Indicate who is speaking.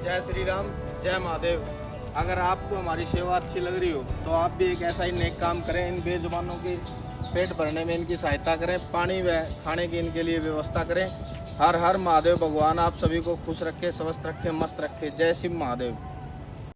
Speaker 1: जय श्री राम, जय महादेव। अगर आपको हमारी सेवा अच्छी लग रही हो तो आप भी एक ऐसा ही नेक काम करें। इन बेजुबानों की पेट भरने में इनकी सहायता करें, पानी व खाने की इनके लिए व्यवस्था करें। हर हर महादेव। भगवान आप सभी को खुश रखे, स्वस्थ रखे, मस्त रखे। जय शिव महादेव।